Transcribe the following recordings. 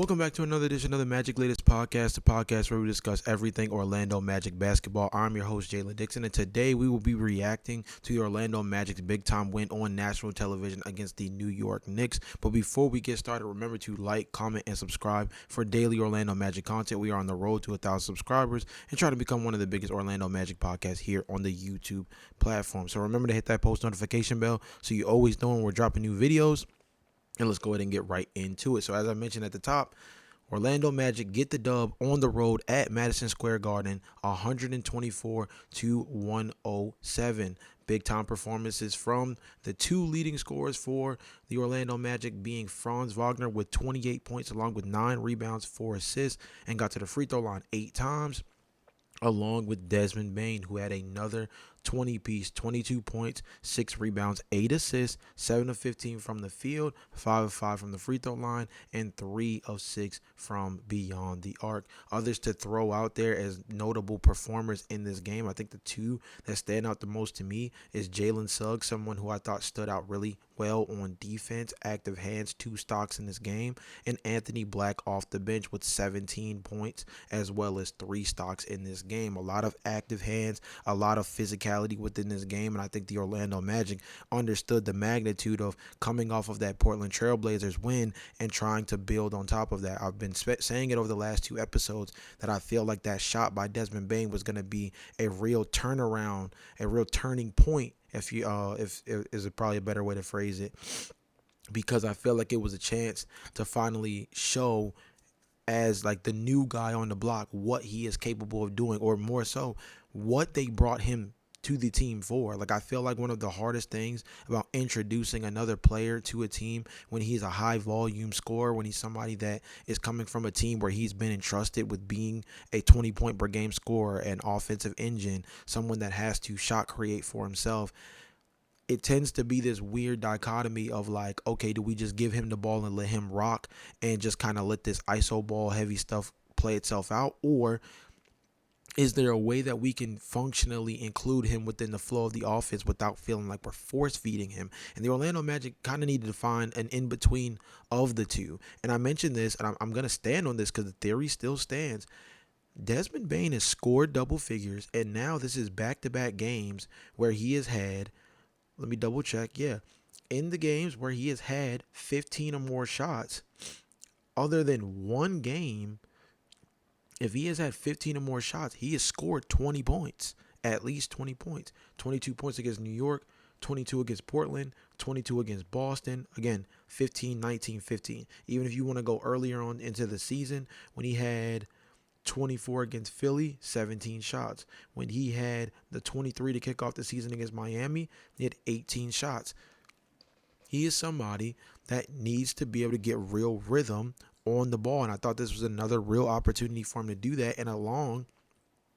Welcome back to another edition of the Magic Latest Podcast, the podcast where we discuss everything Orlando Magic basketball. I'm your host, Jalon Dixon, and today we will be reacting to the Orlando Magic's big-time win on national television against the New York Knicks. But before we get started, remember to like, comment, and subscribe for daily Orlando Magic content. We are on the road to 1,000 subscribers and try to become one of the biggest Orlando Magic podcasts here on the YouTube platform. So remember to hit that post notification bell so you always know when we're dropping new videos. And let's go ahead and get right into it. So as I mentioned at the top, Orlando Magic get the dub on the road at Madison Square Garden, 124-107. Big time performances from the two leading scorers for the Orlando Magic being Franz Wagner with 28 points along with 9 rebounds, 4 assists, and got to the free throw line 8 times, along with Desmond Bane, who had another 20-piece, 22 points, 6 rebounds, 8 assists, 7 of 15 from the field, 5 of 5 from the free throw line, and 3 of 6 from beyond the arc. Others to throw out there as notable performers in this game, I think the two that stand out the most to me is Jalen Suggs, someone who I thought stood out really well on defense, active hands, 2 stocks in this game, and Anthony Black off the bench with 17 points as well as 3 stocks in this game. A lot of active hands, a lot of physicality within this game, and I think the Orlando Magic understood the magnitude of coming off of that Portland Trailblazers win and trying to build on top of that. I've been saying it over the last 2 episodes that I feel like that shot by Desmond Bane was going to be a real turnaround, a real turning point, if is probably a better way to phrase it, because I feel like it was a chance to finally show as like the new guy on the block what he is capable of doing, or more so what they brought him to the team for. Like, I feel like one of the hardest things about introducing another player to a team when he's a high volume scorer, when he's somebody that is coming from a team where he's been entrusted with being a 20-point per game scorer, an offensive engine, someone that has to shot create for himself, it tends to be this weird dichotomy of like, okay, do we just give him the ball and let him rock and just kind of let this ISO ball heavy stuff play itself out? Or is there a way that we can functionally include him within the flow of the offense without feeling like we're force feeding him? And the Orlando Magic kind of needed to find an in-between of the two. And I mentioned this, and I'm going to stand on this because the theory still stands. Desmond Bane has scored double figures, and now this is back-to-back games where he has had, let me double check, yeah, in the games where he has had 15 or more shots, other than one game, if he has had 15 or more shots, he has scored 20 points, at least 20 points. 22 points against New York, 22 against Portland, 22 against Boston. Again, 15, 19, 15. Even if you want to go earlier on into the season, when he had 24 against Philly, 17 shots. When he had the 23 to kick off the season against Miami, he had 18 shots. He is somebody that needs to be able to get real rhythm on the ball, and I thought this was another real opportunity for him to do that, and along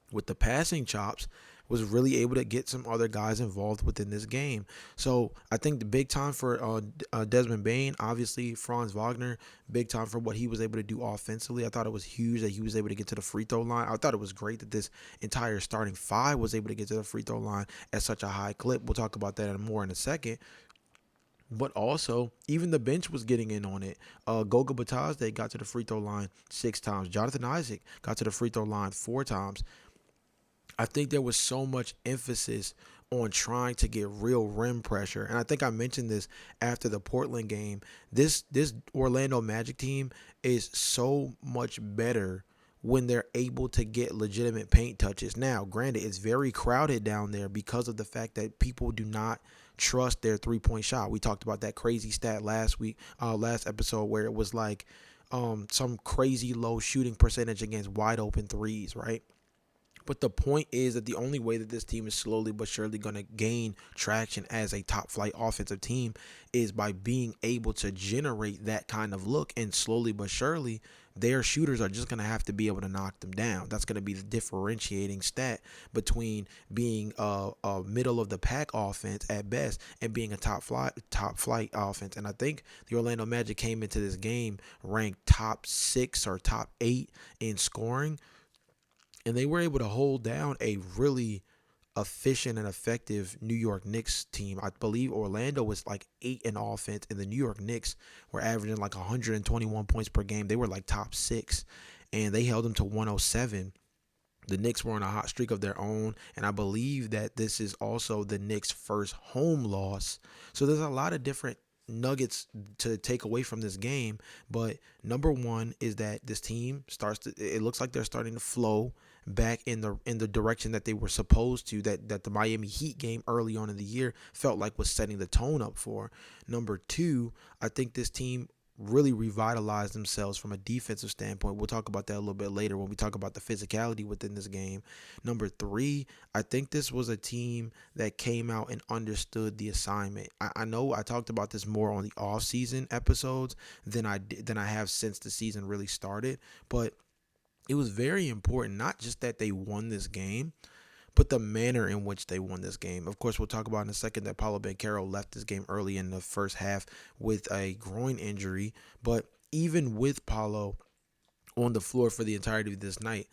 with the passing chops, was really able to get some other guys involved within this game. So I think the big time for Desmond Bane, obviously Franz Wagner, big time for what he was able to do offensively. I thought it was huge that he was able to get to the free throw line. I thought it was great that this entire starting 5 was able to get to the free throw line at such a high clip. We'll talk about that more in a second. But also, even the bench was getting in on it. Goga Batazde got to the free throw line 6 times. Jonathan Isaac got to the free throw line 4 times. I think there was so much emphasis on trying to get real rim pressure. And I think I mentioned this after the Portland game. This Orlando Magic team is so much better when they're able to get legitimate paint touches. Now, granted, it's very crowded down there because of the fact that people do not trust their three-point shot. We talked about that crazy stat last episode, where it was like some crazy low shooting percentage against wide open threes, right? But the point is that the only way that this team is slowly but surely going to gain traction as a top flight offensive team is by being able to generate that kind of look. And slowly but surely, their shooters are just going to have to be able to knock them down. That's going to be the differentiating stat between being a middle of the pack offense at best and being a top flight offense. And I think the Orlando Magic came into this game ranked top 6 or top 8 in scoring. And they were able to hold down a really efficient and effective New York Knicks team. I believe Orlando was like 8 in offense, and the New York Knicks were averaging like 121 points per game. They were like top 6, and they held them to 107. The Knicks were on a hot streak of their own, and I believe that this is also the Knicks' first home loss. So there's a lot of different nuggets to take away from this game, but number one is that this team it looks like they're starting to flow back in the direction that they were supposed to, that the Miami Heat game early on in the year felt like was setting the tone up for. Number two, I think this team really revitalized themselves from a defensive standpoint. We'll talk about that a little bit later when we talk about the physicality within this game. Number three, I think this was a team that came out and understood the assignment. I know I talked about this more on the off-season episodes than I have since the season really started, but it was very important, not just that they won this game, but the manner in which they won this game. Of course, we'll talk about in a second that Paolo Banchero left this game early in the first half with a groin injury. But even with Paolo on the floor for the entirety of this night,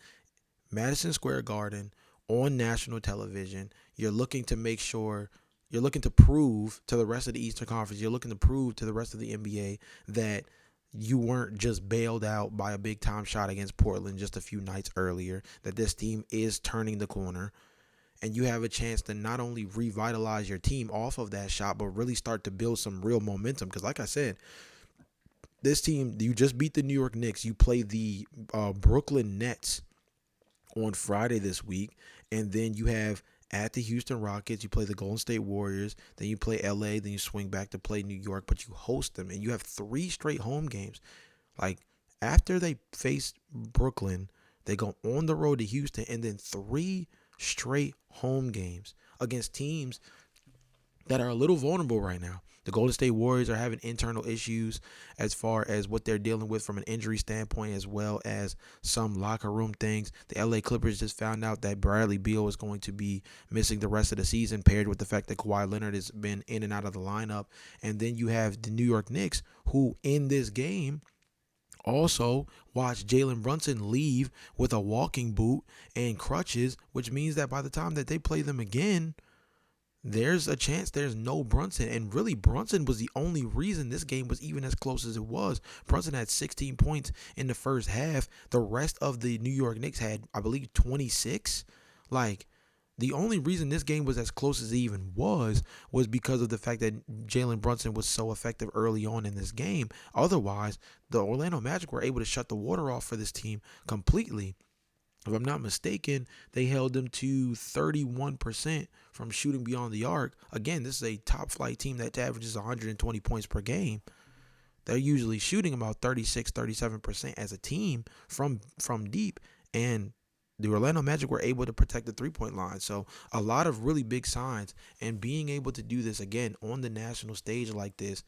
Madison Square Garden on national television, you're looking to prove to the rest of the Eastern Conference, you're looking to prove to the rest of the NBA that you weren't just bailed out by a big time shot against Portland just a few nights earlier, that this team is turning the corner. And you have a chance to not only revitalize your team off of that shot, but really start to build some real momentum. Because like I said, this team, you just beat the New York Knicks. You play the Brooklyn Nets on Friday this week. And then you have at the Houston Rockets, you play the Golden State Warriors. Then you play LA. Then you swing back to play New York. But you host them. And you have 3 straight home games. Like, after they face Brooklyn, they go on the road to Houston. And then 3 straight home games against teams that are a little vulnerable right now. The Golden State Warriors are having internal issues as far as what they're dealing with from an injury standpoint, as well as some locker room things. The LA Clippers just found out that Bradley Beal is going to be missing the rest of the season, paired with the fact that Kawhi Leonard has been in and out of the lineup. And then you have the New York Knicks, who in this game also watch Jalen Brunson leave with a walking boot and crutches, which means that by the time that they play them again, there's a chance there's no Brunson. And really, Brunson was the only reason this game was even as close as it was. Brunson had 16 points in the first half. The rest of the New York Knicks had, I believe, 26. Like, the only reason this game was as close as it even was because of the fact that Jalen Brunson was so effective early on in this game. Otherwise, the Orlando Magic were able to shut the water off for this team completely. If I'm not mistaken, they held them to 31% from shooting beyond the arc. Again, this is a top flight team that averages 120 points per game. They're usually shooting about 36, 37% as a team from deep. And the Orlando Magic were able to protect the three-point line. So a lot of really big signs. And being able to do this again on the national stage like this,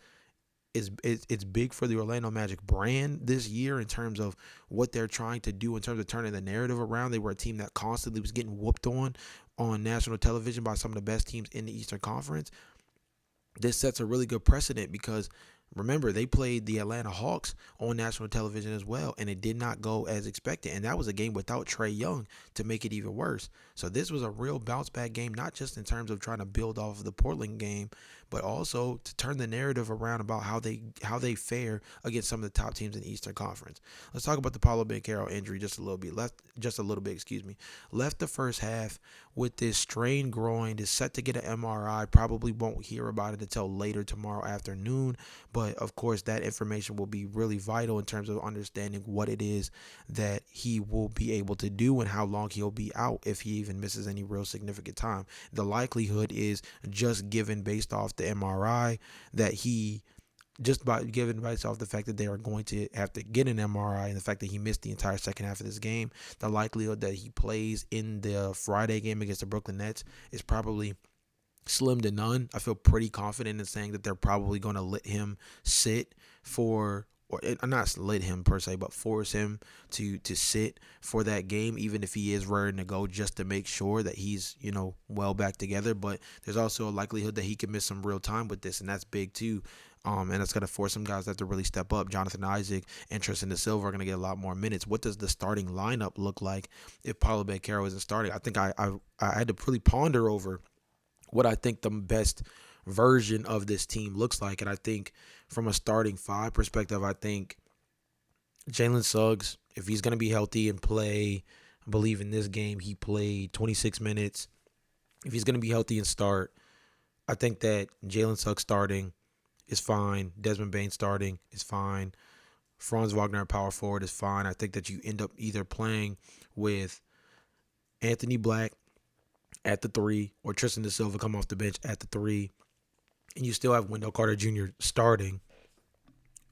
it's big for the Orlando Magic brand this year in terms of what they're trying to do in terms of turning the narrative around. They were a team that constantly was getting whooped on national television by some of the best teams in the Eastern Conference. This sets a really good precedent because, remember, they played the Atlanta Hawks on national television as well, and it did not go as expected. And that was a game without Trae Young to make it even worse. So this was a real bounce-back game, not just in terms of trying to build off of the Portland game, but also to turn the narrative around about how they fare against some of the top teams in the Eastern Conference. Let's talk about the Paolo Banchero injury just a little bit. Left the first half with this strained groin, is set to get an MRI. Probably won't hear about it until later tomorrow afternoon. But, of course, that information will be really vital in terms of understanding what it is that he will be able to do and how long he'll be out if he even misses any real significant time. The likelihood is just given based off the MRI that based off the fact that they are going to have to get an MRI and the fact that he missed the entire second half of this game, the likelihood that he plays in the Friday game against the Brooklyn Nets is probably slim to none. I feel pretty confident in saying that they're probably going to let him sit for or not let him per se, but force him to sit for that game, even if he is ready to go, just to make sure that he's well back together. But there's also a likelihood that he can miss some real time with this, and that's big too. And it's going to force some guys that have to really step up. Jonathan Isaac and Tristan Da Silva are going to get a lot more minutes. What does the starting lineup look like if Paulo Banchero isn't starting? I think I had to really ponder over what I think the best version of this team looks like. And I think from a starting five perspective, I think Jalen Suggs, if he's going to be healthy and play, I believe in this game he played 26 minutes. If he's going to be healthy and start, I think that Jalen Suggs starting is fine. Desmond Bane starting is fine. Franz Wagner at power forward is fine. I think that you end up either playing with Anthony Black at the 3 or Tristan Da Silva come off the bench at the 3. And you still have Wendell Carter Jr. starting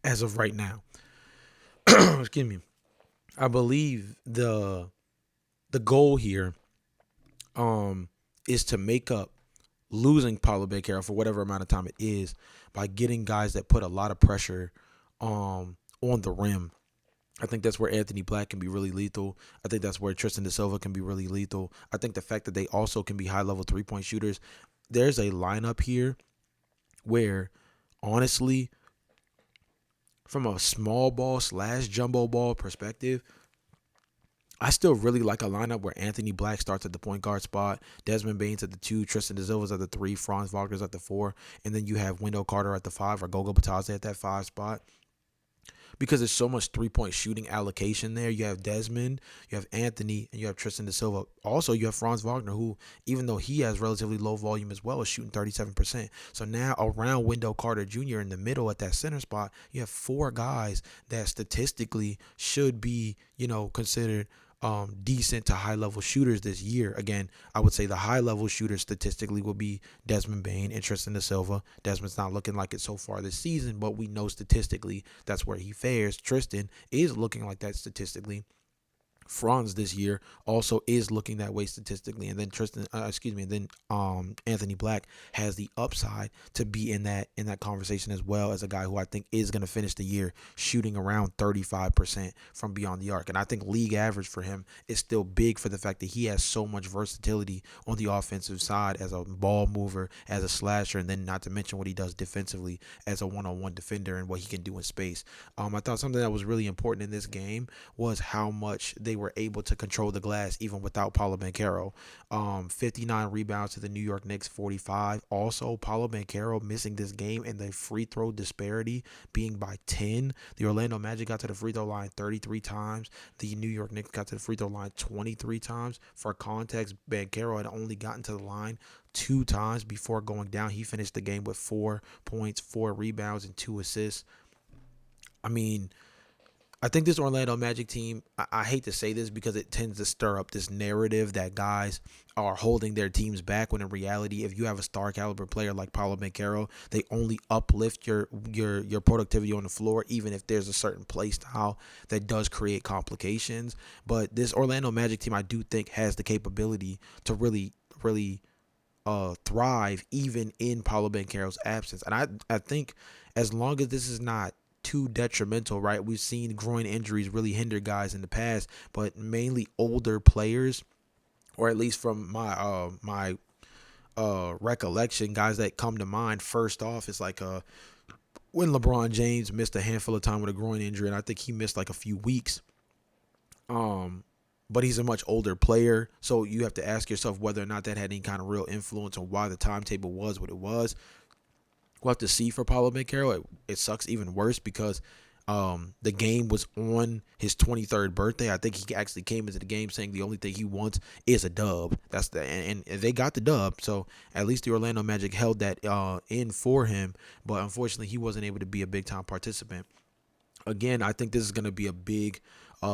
as of right now. Excuse me. I believe the goal here is to make up losing Paulo Banchero for whatever amount of time it is by getting guys that put a lot of pressure on the rim. I think that's where Anthony Black can be really lethal. I think that's where Tristan Da Silva can be really lethal. I think the fact that they also can be high-level three-point shooters, there's a lineup here where, honestly, from a small ball / jumbo ball perspective, I still really like a lineup where Anthony Black starts at the point guard spot, Desmond Bane's at the 2, Tristan Da Silva's at the 3, Franz Wagner's at the 4, and then you have Wendell Carter at the 5 or Goga Bitadze at that 5 spot. Because there's so much three-point shooting allocation there. You have Desmond, you have Anthony, and you have Tristan Da Silva. Also, you have Franz Wagner, who, even though he has relatively low volume as well, is shooting 37%. So now around Wendell Carter Jr. in the middle at that center spot, you have 4 guys that statistically should be, considered decent to high-level shooters this year. Again, I would say the high-level shooters statistically will be Desmond Bane and Tristan Da Silva. Desmond's not looking like it so far this season, but we know statistically that's where he fares. Tristan is looking like that statistically. Franz this year also is looking that way statistically, and then Anthony Black has the upside to be in that conversation as well as a guy who I think is going to finish the year shooting around 35% from beyond the arc. And I think league average for him is still big for the fact that he has so much versatility on the offensive side as a ball mover, as a slasher, and then not to mention what he does defensively as a one-on-one defender and what he can do in space. I thought something that was really important in this game was how much they were able to control the glass even without Paulo Banchero. 59 rebounds to the New York Knicks 45. Also, Paulo Banchero missing this game and the free throw disparity being by 10. The Orlando Magic got to the free throw line 33 times. The New York Knicks got to the free throw line 23 times. For context, Banchero had only gotten to the line 2 times before going down. He finished the game with 4 points, 4 rebounds, and 2 assists. I think this Orlando Magic team, I hate to say this because it tends to stir up this narrative that guys are holding their teams back, when in reality, if you have a star caliber player like Paulo Banchero, they only uplift your productivity on the floor, even if there's a certain play style that does create complications. But this Orlando Magic team, I do think, has the capability to really thrive even in Paulo Banchero's absence. And I think as long as this is not too detrimental, right? We've seen groin injuries really hinder guys in the past, but mainly older players, or at least from my recollection, guys that come to mind first off is like when LeBron James missed a handful of time with a groin injury, and I think he missed like a few weeks. But he's a much older player, so you have to ask yourself whether or not that had any kind of real influence on why the timetable was what it was. We'll have to see for Paulo Banchero. It sucks even worse because the game was on his 23rd birthday. I think he actually came into the game saying the only thing he wants is a dub. And they got the dub. So at least the Orlando Magic held that in for him. But unfortunately, he wasn't able to be a big-time participant. Again, I think this is going to be a big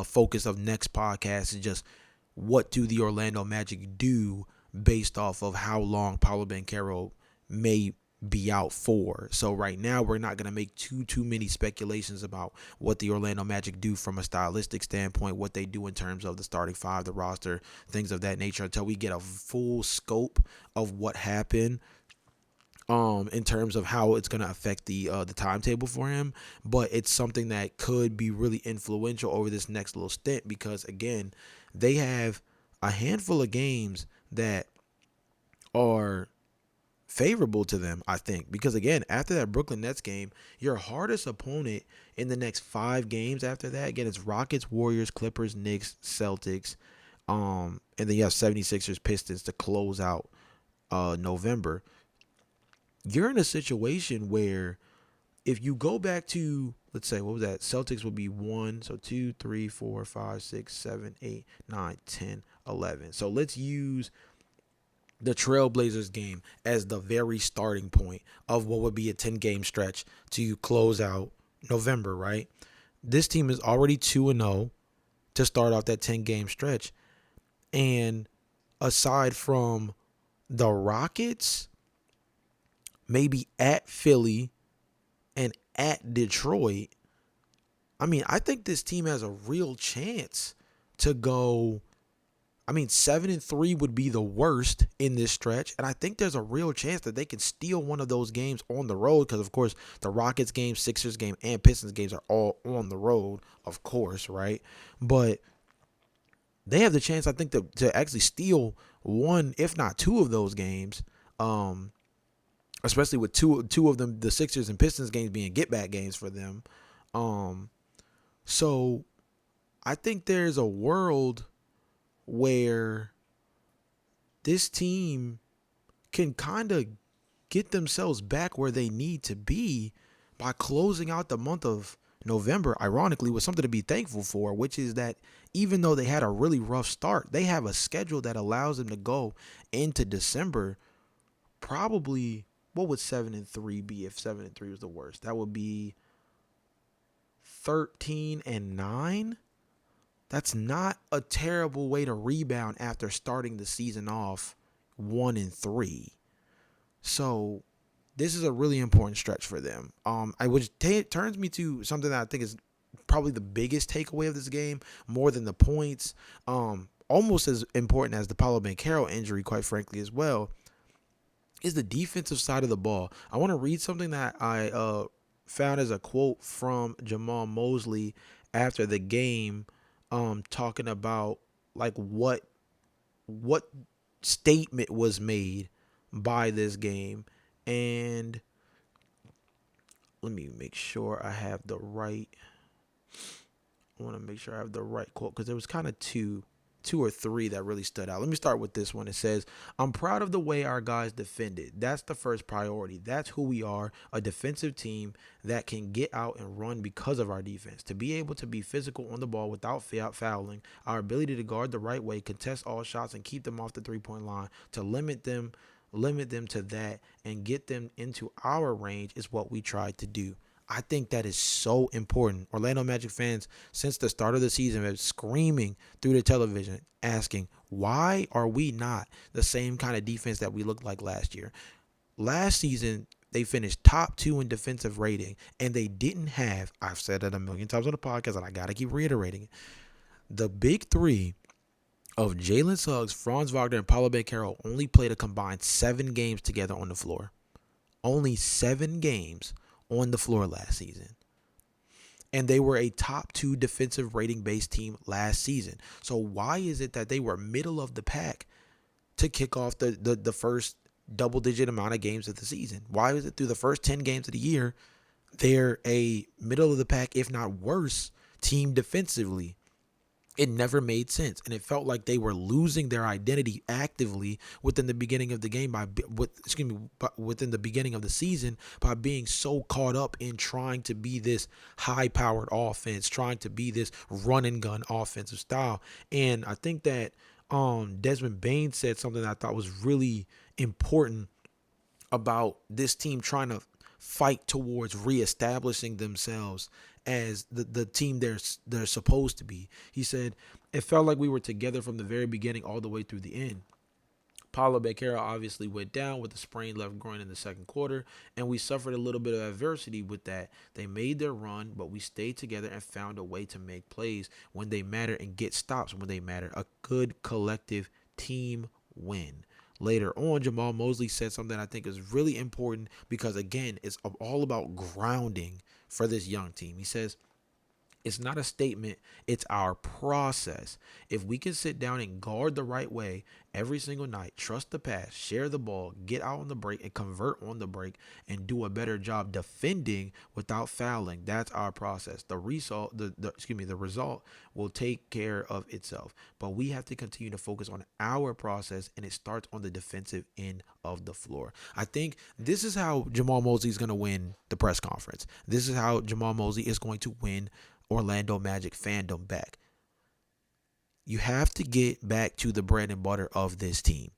focus of next podcast, is just what do the Orlando Magic do based off of how long Paulo Banchero may be out for. So right now we're not going to make too many speculations about what the Orlando Magic do from a stylistic standpoint, what they do in terms of the starting five, the roster, things of that nature, until we get a full scope of what happened in terms of how it's going to affect the timetable for him, but it's something that could be really influential over this next little stint because again, they have a handful of games that are favorable to them, I think, because again, after that Brooklyn Nets game, your hardest opponent in the next 5 games after that, again, it's Rockets, Warriors, Clippers, Knicks, Celtics, and then you have 76ers, Pistons to close out November. You're in a situation where if you go back to, let's say, what was that? Celtics would be 1, so 2, 3, 4, 5, 6, 7, 8, 9, 10, 11. So let's use the Trailblazers game as the very starting point of what would be a 10-game stretch to close out November, right? This team is already 2-0 to start off that 10-game stretch. And aside from the Rockets, maybe at Philly and at Detroit, I mean, I think this team has a real chance to go. I mean, 7-3 would be the worst in this stretch, and I think there's a real chance that they can steal one of those games on the road because, of course, the Rockets game, Sixers game, and Pistons games are all on the road, of course, right? But they have the chance, I think, to actually steal one, if not two, of those games, especially with two of them, the Sixers and Pistons games being get-back games for them. So I think there's a world where this team can kind of get themselves back where they need to be by closing out the month of November, ironically, with something to be thankful for, which is that even though they had a really rough start, they have a schedule that allows them to go into December. Probably, what would 7-3 be if 7-3 was the worst? That would be 13-9. That's not a terrible way to rebound after starting the season off 1-3. So this is a really important stretch for them. It turns me to something that I think is probably the biggest takeaway of this game, more than the points. Almost as important as the Paolo Banchero injury, quite frankly, as well, is the defensive side of the ball. I want to read something that I found as a quote from Jamal Mosley after the game, talking about like what statement was made by this game. And let me make sure I have the right. I want to make sure I have the right quote because there was kind of two or three that really stood out. Let me start with this one. It says, "I'm proud of the way our guys defended. That's the first priority. That's who we are, a defensive team that can get out and run because of our defense. To be able to be physical on the ball without fouling, our ability to guard the right way, contest all shots, and keep them off the three-point line, to limit them to that and get them into our range is what we tried to do." I think that is so important. Orlando Magic fans, since the start of the season, have been screaming through the television, asking, why are we not the same kind of defense that we looked like last year? Last season, they finished top 2 in defensive rating, and they didn't have, I've said it a million times on the podcast, and I got to keep reiterating it, the big three of Jalen Suggs, Franz Wagner, and Paolo Banchero only played a combined 7 games together on the floor. Only 7 games on the floor last season. And they were a top 2 defensive rating based team last season. So why is it that they were middle of the pack to kick off the first double digit amount of games of the season? Why is it through the first 10 games of the year, they're a middle of the pack, if not worse, team defensively? It never made sense, and it felt like they were losing their identity actively within the beginning of the game within the beginning of the season by being so caught up in trying to be this high-powered offense, trying to be this run-and-gun offensive style. And I think that Desmond Bane said something that I thought was really important about this team trying to fight towards reestablishing themselves as the team they're supposed to be. He said, it felt like we were together from the very beginning all the way through the end. Paolo Banchero obviously went down with a sprained left groin in the second quarter, and we suffered a little bit of adversity with that. They made their run, but we stayed together and found a way to make plays when they matter and get stops when they matter. A good collective team win. later on, Jamal Mosley said something I think is really important because, again, it's all about grounding for this young team. He says, it's not a statement, it's our process. If we can sit down and guard the right way every single night, trust the pass, share the ball, get out on the break and convert on the break and do a better job defending without fouling, that's our process. The result, the result will take care of itself. But we have to continue to focus on our process, and it starts on the defensive end of the floor. I think this is how Jamal Mosley is going to win the press conference. This is how Jamal Mosley is going to win Orlando Magic fandom back. You have to get back to the bread and butter of this team.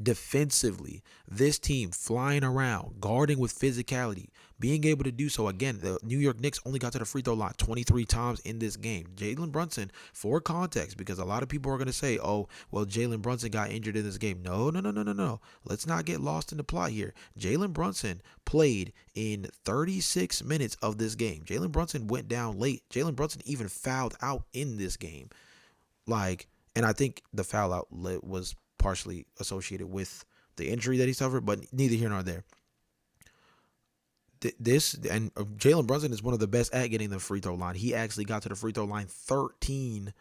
Defensively, this team flying around, guarding with physicality, being able to do so. Again, the New York Knicks only got to the free throw line 23 times in this game. Jalen Brunson, for context, because a lot of people are going to say, oh, well, Jalen Brunson got injured in this game. No. Let's not get lost in the plot here. Jalen Brunson played in 36 minutes of this game. Jalen Brunson went down late. Jalen Brunson even fouled out in this game. And I think the foul out was partially associated with the injury that he suffered, but neither here nor there. Jalen Brunson is one of the best at getting the free throw line. He actually got to the free throw line 13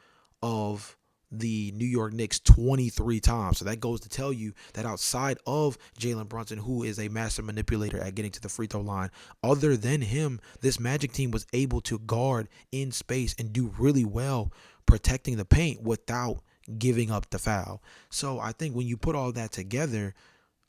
of the New York Knicks 23 times. So that goes to tell you that outside of Jalen Brunson, who is a master manipulator at getting to the free throw line, other than him, this Magic team was able to guard in space and do really well protecting the paint without giving up the foul. So I think when you put all that together,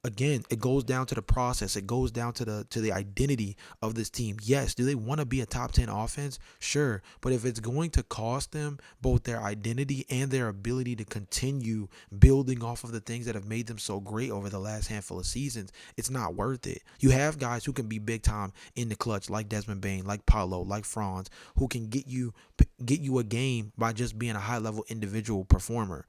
again, it goes down to the process. It goes down to the identity of this team. Yes, do they want to be a top 10 offense? Sure. But if it's going to cost them both their identity and their ability to continue building off of the things that have made them so great over the last handful of seasons, it's not worth it. You have guys who can be big time in the clutch, like Desmond Bane, like Paolo, like Franz, who can get you a game by just being a high level individual performer.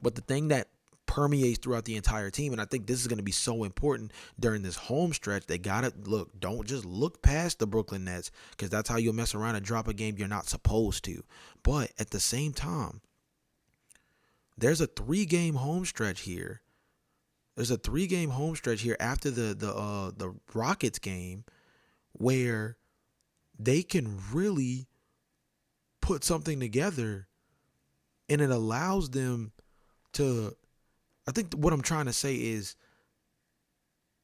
But the thing that permeates throughout the entire team, and I think this is going to be so important during this home stretch, they gotta don't just look past the Brooklyn Nets, because that's how you'll mess around and drop a game you're not supposed to. But at the same time, there's a 3-game home stretch here. There's a 3-game home stretch here after the Rockets game where they can really put something together, and it allows them to, I think what I'm trying to say is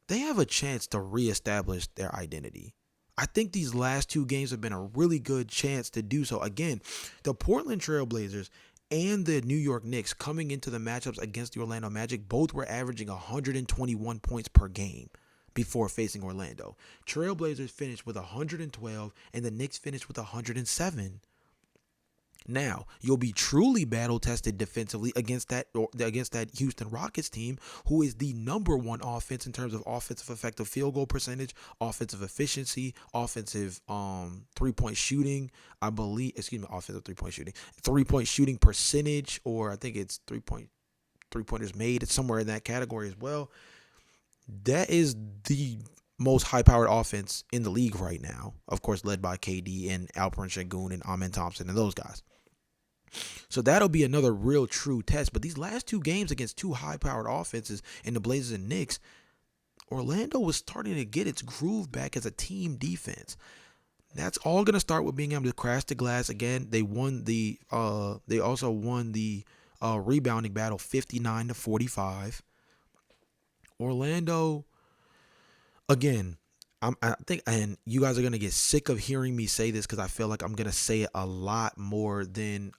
they have a chance to reestablish their identity. I think these last 2 games have been a really good chance to do so. Again, the Portland Trail Blazers and the New York Knicks coming into the matchups against the Orlando Magic both were averaging 121 points per game before facing Orlando. Trailblazers finished with 112 and the Knicks finished with 107. Now, you'll be truly battle-tested defensively against that Houston Rockets team, who is the number 1 offense in terms of offensive effective field goal percentage, offensive efficiency, offensive three-point shooting, offensive three-point shooting percentage, or I think it's three-pointers made. It's somewhere in that category as well. That is the most high-powered offense in the league right now, of course, led by KD and Alperen Sengun and Amen Thompson and those guys. So that'll be another real true test. But these last 2 games against 2 high-powered offenses in the Blazers and Knicks, Orlando was starting to get its groove back as a team defense. That's all going to start with being able to crash the glass. Again, they also won the rebounding battle 59-45. Orlando, again, I think, and you guys are gonna get sick of hearing me say this because I feel like I'm gonna say it a lot more than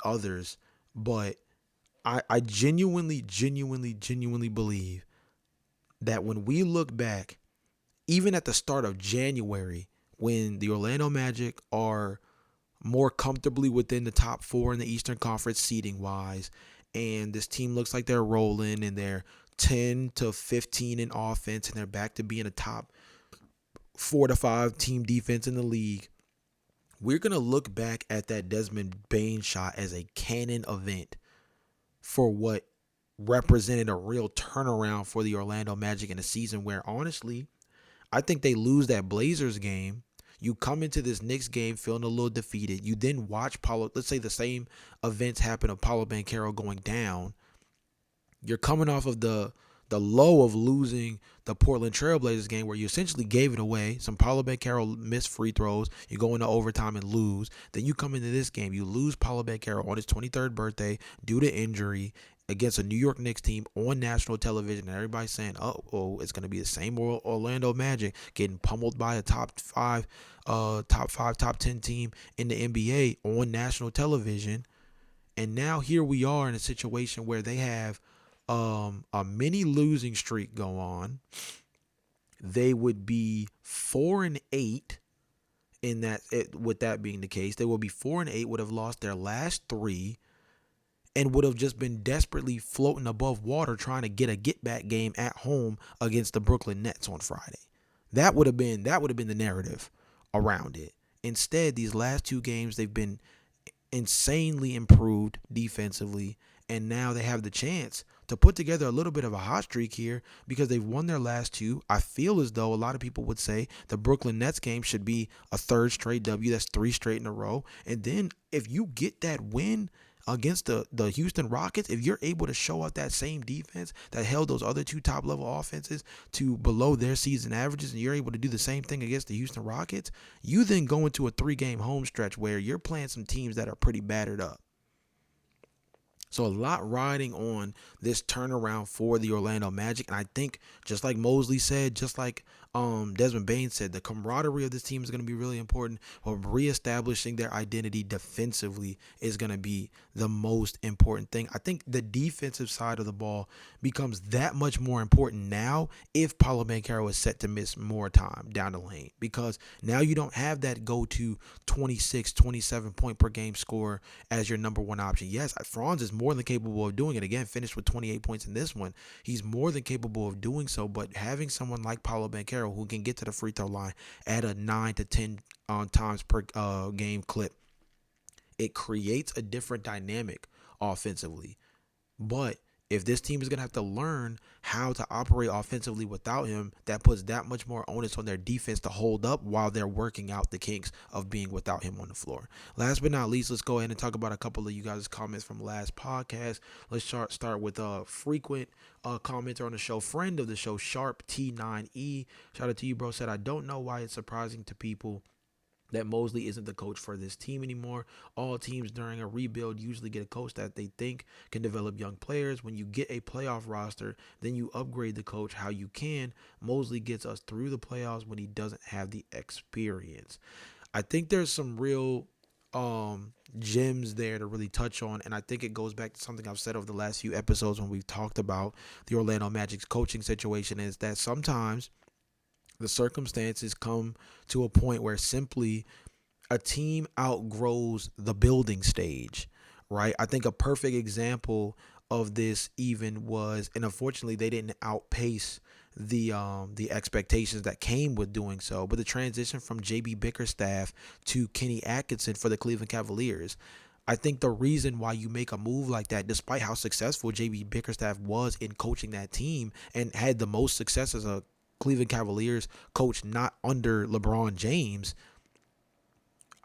others. But I genuinely believe that when we look back, even at the start of January, when the Orlando Magic are more comfortably within the top 4 in the Eastern Conference seeding wise, and this team looks like they're rolling and they're 10 to 15 in offense and they're back to being a top 4 to 5 team defense in the league, we're going to look back at that Desmond Bane shot as a canon event for what represented a real turnaround for the Orlando Magic in a season where, honestly, I think they lose that Blazers game. You come into this Knicks game feeling a little defeated. You then watch let's say the same events happen of Paolo Banchero going down. You're coming off of the low of losing the Portland Trailblazers game where you essentially gave it away. Some Paulo Banchero missed free throws. You go into overtime and lose. Then you come into this game. You lose Paulo Banchero on his 23rd birthday due to injury against a New York Knicks team on national television. And everybody's saying, oh, it's going to be the same Orlando Magic getting pummeled by a top 10 team in the NBA on national television. And now here we are in a situation where they have a mini losing streak go on. They would be 4-8 in that. With that being the case, they would be 4-8. Would have lost their last three, and would have just been desperately floating above water trying to get a get back game at home against the Brooklyn Nets on Friday. That would have been the narrative around it. Instead, these last two games they've been insanely improved defensively, and now they have the chance to put together a little bit of a hot streak here because they've won their last two. I feel as though a lot of people would say the Brooklyn Nets game should be a third straight W. That's three straight in a row. And then if you get that win against the Houston Rockets, if you're able to show up that same defense that held those other two top level offenses to below their season averages, and you're able to do the same thing against the Houston Rockets, you then go into a 3-game home stretch where you're playing some teams that are pretty battered up. So a lot riding on this turnaround for the Orlando Magic. And I think just like Mosley said, just like Desmond Bain said, the camaraderie of this team is going to be really important. But reestablishing their identity defensively is going to be the most important thing. I think the defensive side of the ball becomes that much more important now if Paulo Banchero is set to miss more time down the lane. Because now you don't have that go-to 26, 27 point per game scorer as your number one option. Yes, Franz is more than capable of doing it. Again, finished with 28 points in this one. He's more than capable of doing so, but having someone like Paulo Banchero who can get to the free throw line at a 9 to 10 times per game clip, it creates a different dynamic offensively. But if this team is going to have to learn how to operate offensively without him, that puts that much more onus on their defense to hold up while they're working out the kinks of being without him on the floor. Last but not least, let's go ahead and talk about a couple of you guys' comments from last podcast. Let's start with a frequent commenter on the show, friend of the show, Sharp T9E. Shout out to you, bro. Said, I don't know why it's surprising to people that Mosley isn't the coach for this team anymore. All teams during a rebuild usually get a coach that they think can develop young players. When you get a playoff roster, then you upgrade the coach how you can. Mosley gets us through the playoffs when he doesn't have the experience. I think there's some real gems there to really touch on, and I think it goes back to something I've said over the last few episodes when we've talked about the Orlando Magic's coaching situation, is that sometimes the circumstances come to a point where simply a team outgrows the building stage, right? I think a perfect example of this even was, and unfortunately they didn't outpace the expectations that came with doing so, but the transition from JB Bickerstaff to Kenny Atkinson for the Cleveland Cavaliers. I think the reason why you make a move like that, despite how successful JB Bickerstaff was in coaching that team and had the most success as a Cleveland Cavaliers coach not under LeBron James,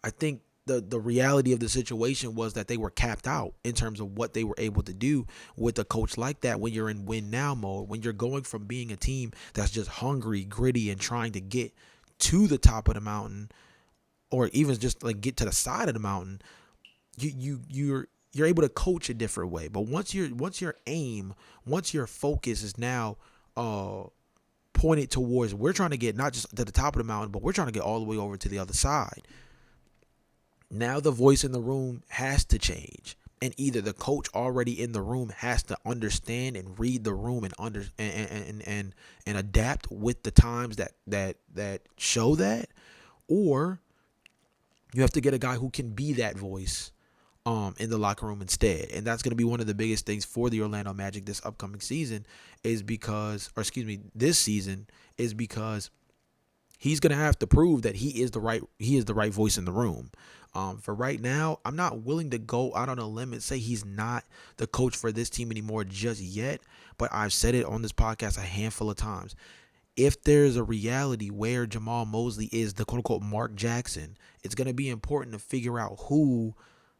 I think the reality of the situation was that they were capped out in terms of what they were able to do with a coach like that when you're in win now mode, when you're going from being a team that's just hungry, gritty, and trying to get to the top of the mountain, or even just like get to the side of the mountain. You're able to coach a different way. But once your focus is now pointed towards, we're trying to get not just to the top of the mountain, but we're trying to get all the way over to the other side. Now the voice in the room has to change, and either the coach already in the room has to understand and read the room and adapt with the times that show that, or you have to get a guy who can be that voice in the locker room instead. And that's going to be one of the biggest things for the Orlando Magic this upcoming season this season is because he's going to have to prove that he is the right voice in the room. For right now, I'm not willing to go out on a limb and say he's not the coach for this team anymore just yet, but I've said it on this podcast a handful of times. If there's a reality where Jamal Mosley is the quote-unquote Mark Jackson, it's going to be important to figure out who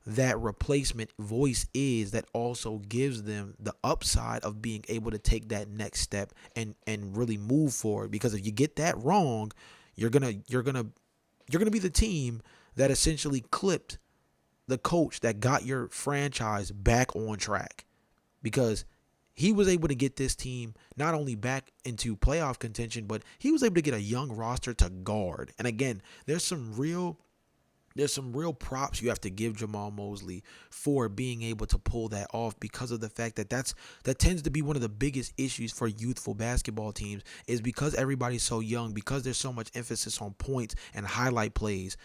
that replacement voice is that also gives them the upside of being able to take that next step and really move forward. Because if you get that wrong, you're gonna be the team that essentially clipped the coach that got your franchise back on track, because he was able to get this team not only back into playoff contention, but he was able to get a young roster to guard. And again, there's some real props you have to give Jamal Mosley for being able to pull that off, because of the fact that that tends to be one of the biggest issues for youthful basketball teams, is because everybody's so young, because there's so much emphasis on points and highlight plays.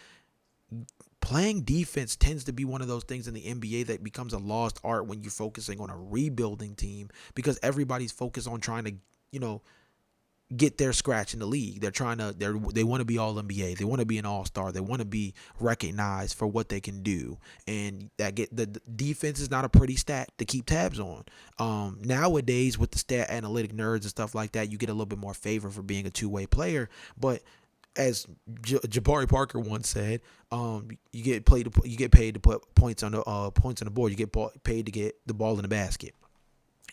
Playing defense tends to be one of those things in the NBA that becomes a lost art when you're focusing on a rebuilding team, because everybody's focused on trying to, you know, get their scratch in the league. They want to be all NBA. They want to be an all-star. They want to be recognized for what they can do. And the defense is not a pretty stat to keep tabs on. Nowadays with the stat analytic nerds and stuff like that, you get a little bit more favor for being a two-way player. But as Jabari Parker once said, you get paid to put points on the board. You get paid to get the ball in the basket.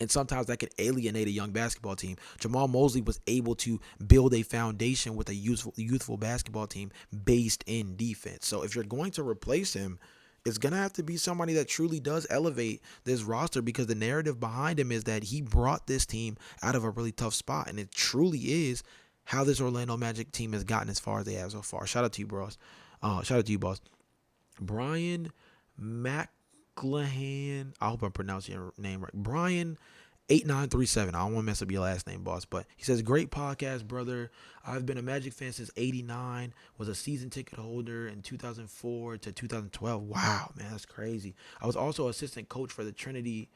And sometimes that can alienate a young basketball team. Jamal Mosley was able to build a foundation with a youthful basketball team based in defense. So if you're going to replace him, it's going to have to be somebody that truly does elevate this roster, because the narrative behind him is that he brought this team out of a really tough spot. And it truly is how this Orlando Magic team has gotten as far as they have so far. Shout out to you, bros. Shout out to you, boss. Brian McClahan. I hope I'm pronouncing your name right. Brian 8937. I don't want to mess up your last name, boss. But he says, great podcast, brother. I've been a Magic fan since 89. Was a season ticket holder in 2004 to 2012. Wow, man, that's crazy. I was also assistant coach for Trinity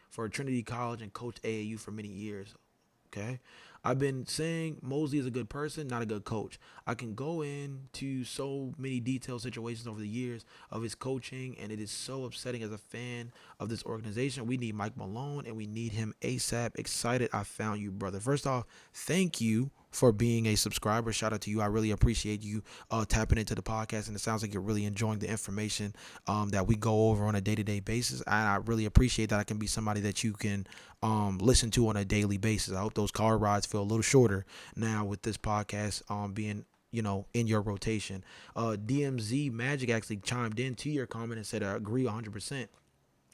College and coached AAU for many years. Okay. I've been saying Mosley is a good person, not a good coach. I can go into so many detailed situations over the years of his coaching, and it is so upsetting as a fan of this organization. We need Mike Malone, and we need him ASAP. Excited I found you, brother. First off, thank you for being a subscriber. Shout out to you. I really appreciate you tapping into the podcast, and it sounds like you're really enjoying the information that we go over on a day-to-day basis. And I really appreciate that I can be somebody that you can listen to on a daily basis. I hope those car rides feel a little shorter now with this podcast being in your rotation. DMZ Magic actually chimed in to your comment and said, I agree 100%.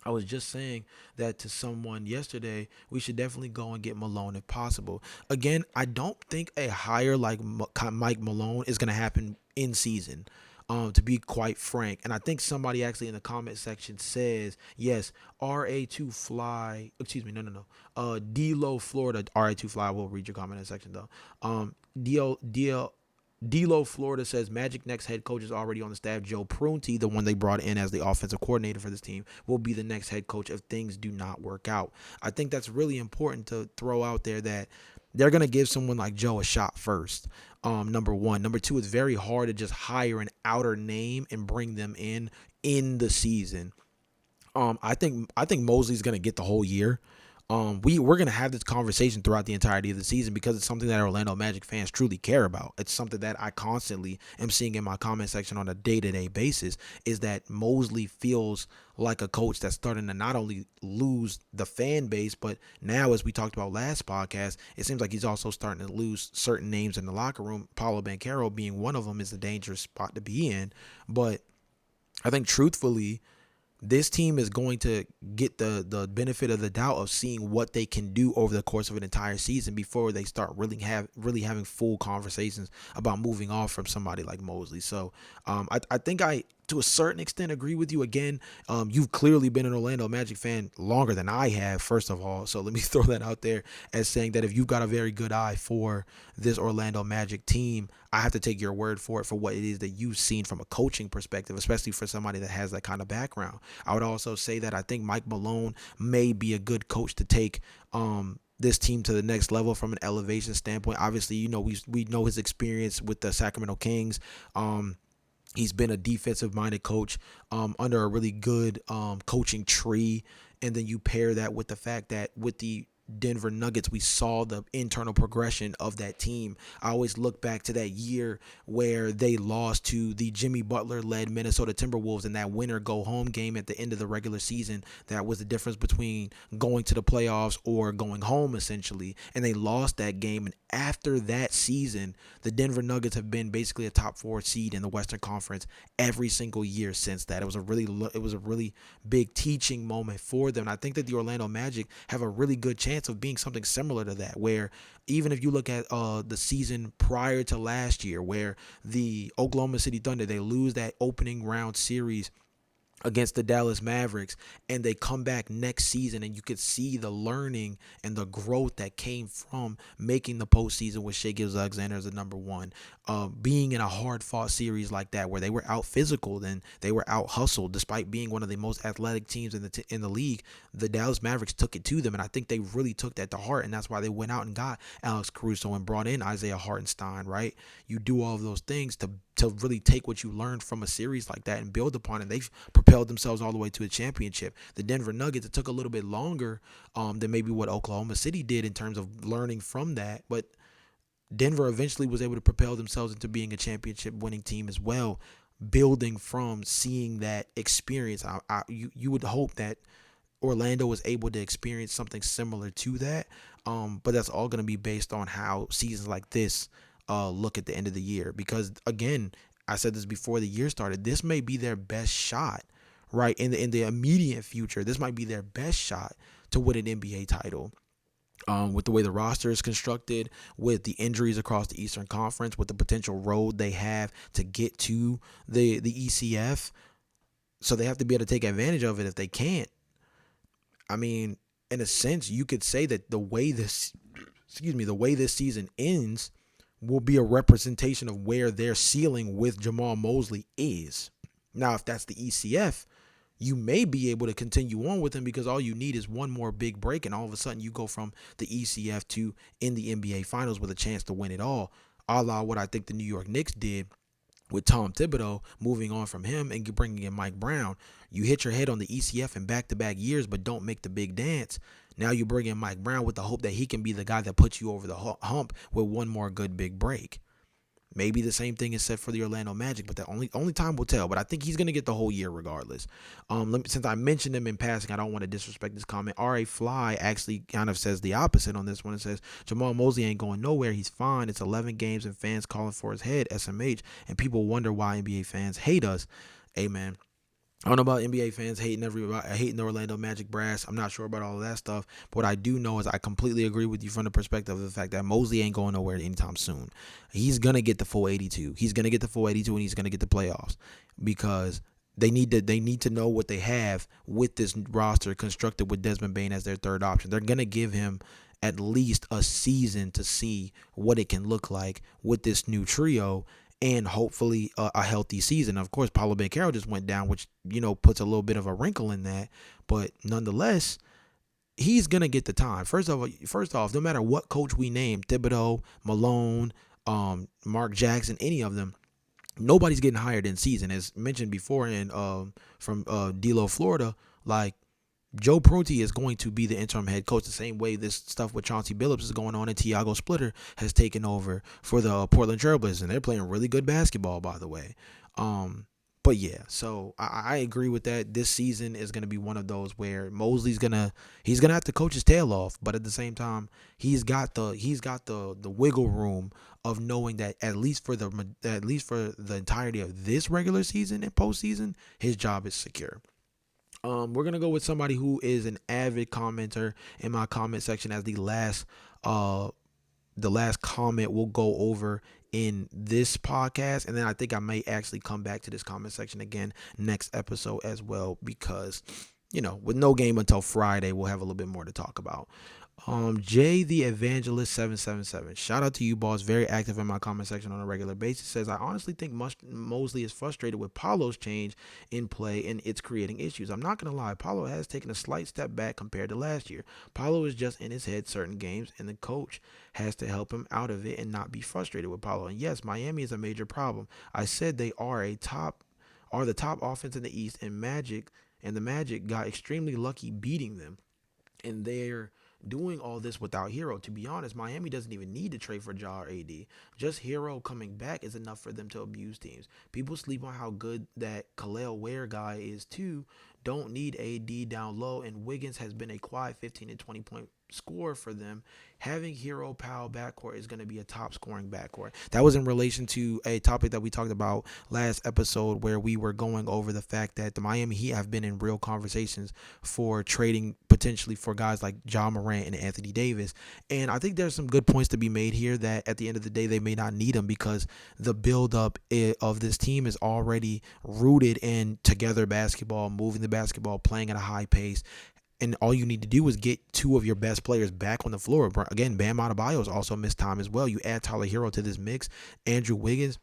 I was just saying that to someone yesterday. We should definitely go and get Malone if possible. Again, I don't think a hire like Mike Malone is going to happen in season, to be quite frank. And I think somebody actually in the comment section says, yes, RA2 Fly, excuse me, no. D-Lo Florida, RA2 Fly, I will read your comment in the section though. D-Lo Florida says Magic next head coach is already on the staff. Joe Prunty, the one they brought in as the offensive coordinator for this team, will be the next head coach if things do not work out. I think that's really important to throw out there, that they're going to give someone like Joe a shot first. Number one. Number two, it's very hard to just hire an outer name and bring them in the season. I think Mosley's going to get the whole year. We're gonna have this conversation throughout the entirety of the season, because it's something that Orlando Magic fans truly care about. It's something that I constantly am seeing in my comment section on a day-to-day basis, is that Mosley feels like a coach that's starting to not only lose the fan base, but now, as we talked about last podcast, it seems like he's also starting to lose certain names in the locker room. Paolo Banchero being one of them is a dangerous spot to be in. But I think truthfully, this team is going to get the benefit of the doubt of seeing what they can do over the course of an entire season before they start really having full conversations about moving off from somebody like Mosley. So I think I, to a certain extent, agree with you. Again, you've clearly been an Orlando Magic fan longer than I have, first of all. So let me throw that out there as saying that if you've got a very good eye for this Orlando Magic team, I have to take your word for it for what it is that you've seen from a coaching perspective, especially for somebody that has that kind of background. I would also say that I think Mike Malone may be a good coach to take this team to the next level from an elevation standpoint. Obviously, we know his experience with the Sacramento Kings. He's been a defensive-minded coach under a really good coaching tree. And then you pair that with the fact that with the Denver Nuggets, we saw the internal progression of that team. I always look back to that year where they lost to the Jimmy Butler led Minnesota Timberwolves in that winner go home game at the end of the regular season. That was the difference between going to the playoffs or going home, essentially. And they lost that game. And after that season, the Denver Nuggets have been basically a top 4 seed in the Western Conference every single year since that. It was a really big teaching moment for them. And I think that the Orlando Magic have a really good chance of being something similar to that, where even if you look at the season prior to last year, where the Oklahoma City Thunder, they lose that opening round series against the Dallas Mavericks, and they come back next season, and you could see the learning and the growth that came from making the postseason with Shai Gilgeous-Alexander as the number one, being in a hard-fought series like that where they were out physical, then they were out hustled. Despite being one of the most athletic teams in the league, the Dallas Mavericks took it to them, and I think they really took that to heart, and that's why they went out and got Alex Caruso and brought in Isaiah Hartenstein. Right, you do all of those things to really take what you learned from a series like that and build upon it. They've propelled themselves all the way to a championship. The Denver Nuggets, it took a little bit longer than maybe what Oklahoma City did in terms of learning from that, but Denver eventually was able to propel themselves into being a championship winning team as well, building from seeing that experience. You would hope that Orlando was able to experience something similar to that. But that's all going to be based on how seasons like this look at the end of the year. Because again, I said this before the year started. This may be their best shot, right? In the immediate future, this might be their best shot to win an NBA title. With the way the roster is constructed, with the injuries across the Eastern Conference, with the potential road they have to get to the ECF, so they have to be able to take advantage of it. If they can't, I mean, in a sense, you could say that the way this season ends will be a representation of where their ceiling with Jamal Mosley is. Now, if that's the ECF, you may be able to continue on with him because all you need is one more big break, and all of a sudden you go from the ECF to in the NBA Finals with a chance to win it all, a la what I think the New York Knicks did with Tom Thibodeau, moving on from him and bringing in Mike Brown. You hit your head on the ECF in back-to-back years, but don't make the big dance. Now you bring in Mike Brown with the hope that he can be the guy that puts you over the hump with one more good big break. Maybe the same thing is said for the Orlando Magic, but that only time will tell. But I think he's going to get the whole year regardless. Since I mentioned him in passing, I don't want to disrespect this comment. R.A. Fly actually kind of says the opposite on this one. It says, Jamal Mosley ain't going nowhere. He's fine. It's 11 games and fans calling for his head, SMH, and people wonder why NBA fans hate us. Amen. I don't know about NBA fans hating the Orlando Magic brass. I'm not sure about all of that stuff. But what I do know is I completely agree with you from the perspective of the fact that Mosley ain't going nowhere anytime soon. He's gonna get the full 82. He's gonna get the full 82, and he's gonna get the playoffs because they need to know what they have with this roster constructed with Desmond Bane as their third option. They're gonna give him at least a season to see what it can look like with this new trio, and hopefully a healthy season. Of course, Paulo Banchero just went down, which puts a little bit of a wrinkle in that. But nonetheless, he's gonna get the time. First off, no matter what coach we name, Thibodeau, Malone, Mark Jackson, any of them, nobody's getting hired in season. As mentioned before, and from D'Lo, Florida, like Joe Prunty is going to be the interim head coach the same way this stuff with Chauncey Billups is going on, and Tiago Splitter has taken over for the Portland Trailblazers, and they're playing really good basketball, by the way. But yeah, so I agree with that. This season is going to be one of those where Mosley's he's gonna have to coach his tail off, but at the same time, he's got the wiggle room of knowing that at least for the entirety of this regular season and postseason, his job is secure. We're gonna go with somebody who is an avid commenter in my comment section as the last comment we'll go over in this podcast, and then I think I may actually come back to this comment section again next episode as well, because with no game until Friday, we'll have a little bit more to talk about. Jay the Evangelist 777. Shout out to you, boss. Very active in my comment section on a regular basis. Says, I honestly think Mosley is frustrated with Paolo's change in play and it's creating issues. I'm not gonna lie, Paolo has taken a slight step back compared to last year. Paolo is just in his head certain games, and the coach has to help him out of it and not be frustrated with Paolo. And yes, Miami is a major problem. I said they are the top offense in the East, and the Magic got extremely lucky beating them. And they're doing all this without Hero. To be honest, Miami doesn't even need to trade for Ja or AD. Just Hero coming back is enough for them to abuse teams. People sleep on how good that Khalil Ware guy is too. Don't need AD down low, and Wiggins has been a quiet 15 and 20 point score for them. Having Hero Powell backcourt is going to be a top scoring backcourt. That was in relation to a topic that we talked about last episode where we were going over the fact that the Miami Heat have been in real conversations for trading potentially for guys like Ja Morant and Anthony Davis. And I think there's some good points to be made here that at the end of the day, they may not need them because the buildup of this team is already rooted in together basketball, moving the basketball, playing at a high pace, and all you need to do is get two of your best players back on the floor. Again, Bam Adebayo has also missed time as well. You add Tyler Hero to this mix, Andrew Wiggins.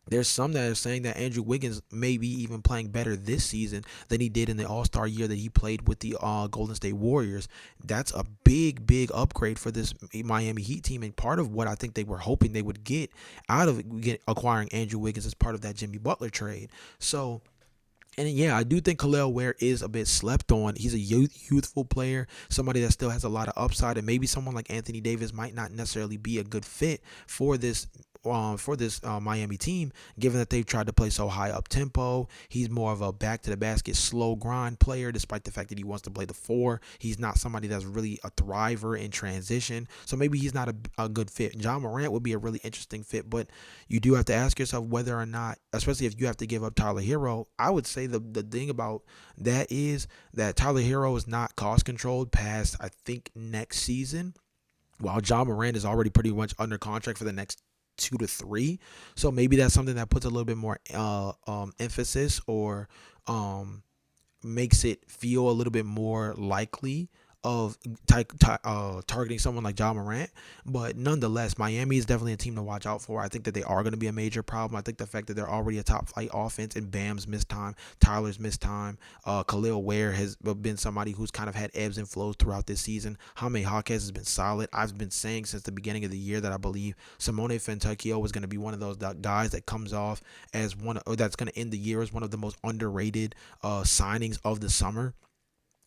There's some that are saying that Andrew Wiggins may be even playing better this season than he did in the All-Star year that he played with the Golden State Warriors. That's a big, big upgrade for this Miami Heat team, and part of what I think they were hoping they would get out of acquiring Andrew Wiggins as part of that Jimmy Butler trade. So, and yeah, I do think Khalil Ware is a bit slept on. He's a youthful player, somebody that still has a lot of upside, and maybe someone like Anthony Davis might not necessarily be a good fit for this Miami team, given that they've tried to play so high up tempo. He's more of a back to the basket, slow grind player, despite the fact that he wants to play the four. He's not somebody that's really a thriver in transition, so maybe he's not a good fit. John Morant would be a really interesting fit, but you do have to ask yourself whether or not, especially if you have to give up Tyler Hero. I would say the thing about that is that Tyler Hero is not cost controlled past, I think, next season, while John Morant is already pretty much under contract for the next 2 to 3. So maybe that's something that puts a little bit more emphasis, or makes it feel a little bit more likely of targeting someone like Ja Morant. But nonetheless, Miami is definitely a team to watch out for. I think that they are going to be a major problem. I think the fact that they're already a top flight offense, and Bam's missed time, Tyler's missed time, Khalil Ware has been somebody who's kind of had ebbs and flows throughout this season. Jaime Jaquez has been solid. I've been saying since the beginning of the year that I believe Simone Fontecchio was going to be one of those guys that comes off as one, or that's going to end the year as one of the most underrated signings of the summer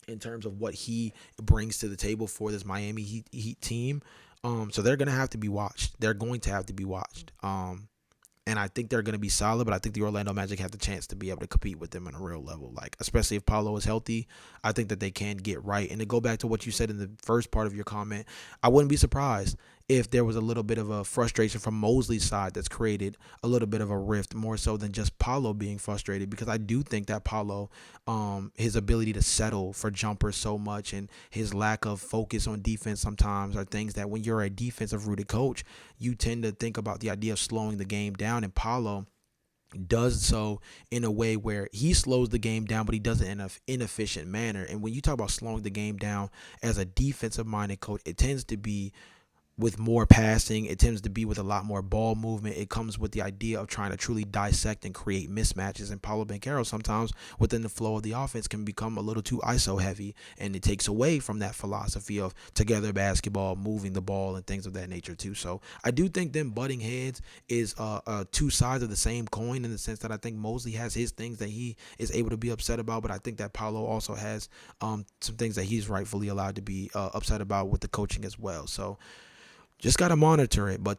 in terms of what he brings to the table for this Miami Heat team. So they're going to have to be watched. They're going to have to be watched. And I think they're going to be solid, but I think the Orlando Magic have the chance to be able to compete with them on a real level. Like, especially if Paolo is healthy, I think that they can get right. And to go back to what you said in the first part of your comment, I wouldn't be surprised if there was a little bit of a frustration from Mosley's side that's created a little bit of a rift, more so than just Paolo being frustrated, because I do think that Paolo, his ability to settle for jumpers so much and his lack of focus on defense sometimes are things that when you're a defensive rooted coach, you tend to think about the idea of slowing the game down. And Paolo does so in a way where he slows the game down, but he does it in an inefficient manner. And when you talk about slowing the game down as a defensive minded coach, it tends to be with more passing. It tends to be with a lot more ball movement. It comes with the idea of trying to truly dissect and create mismatches. And Paulo Banchero sometimes within the flow of the offense can become a little too ISO heavy, and it takes away from that philosophy of together basketball, moving the ball, and things of that nature too. So I do think them butting heads is two sides of the same coin, in the sense that I think Mosley has his things that he is able to be upset about, but I think that Paulo also has some things that he's rightfully allowed to be upset about with the coaching as well. So just got to monitor it. But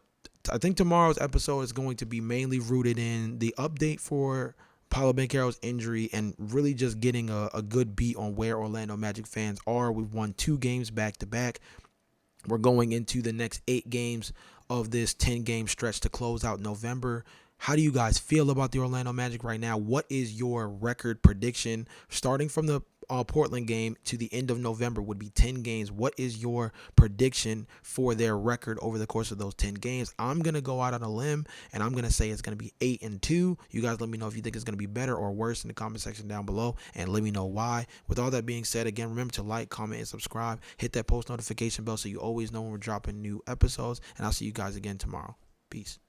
I think tomorrow's episode is going to be mainly rooted in the update for Paolo Banchero's injury, and really just getting a good beat on where Orlando Magic fans are. We've won 2 games back to back. We're going into the next 8 games of this 10-game stretch to close out November. How do you guys feel about the Orlando Magic right now? What is your record prediction starting from the Portland game to the end of November? Would be 10 games. What is your prediction for their record over the course of those 10 games? I'm going to go out on a limb, and I'm going to say it's going to be 8-2. You guys let me know if you think it's going to be better or worse in the comment section down below, and let me know why. With all that being said, again, remember to like, comment, and subscribe. Hit that post notification bell so you always know when we're dropping new episodes, and I'll see you guys again tomorrow. Peace.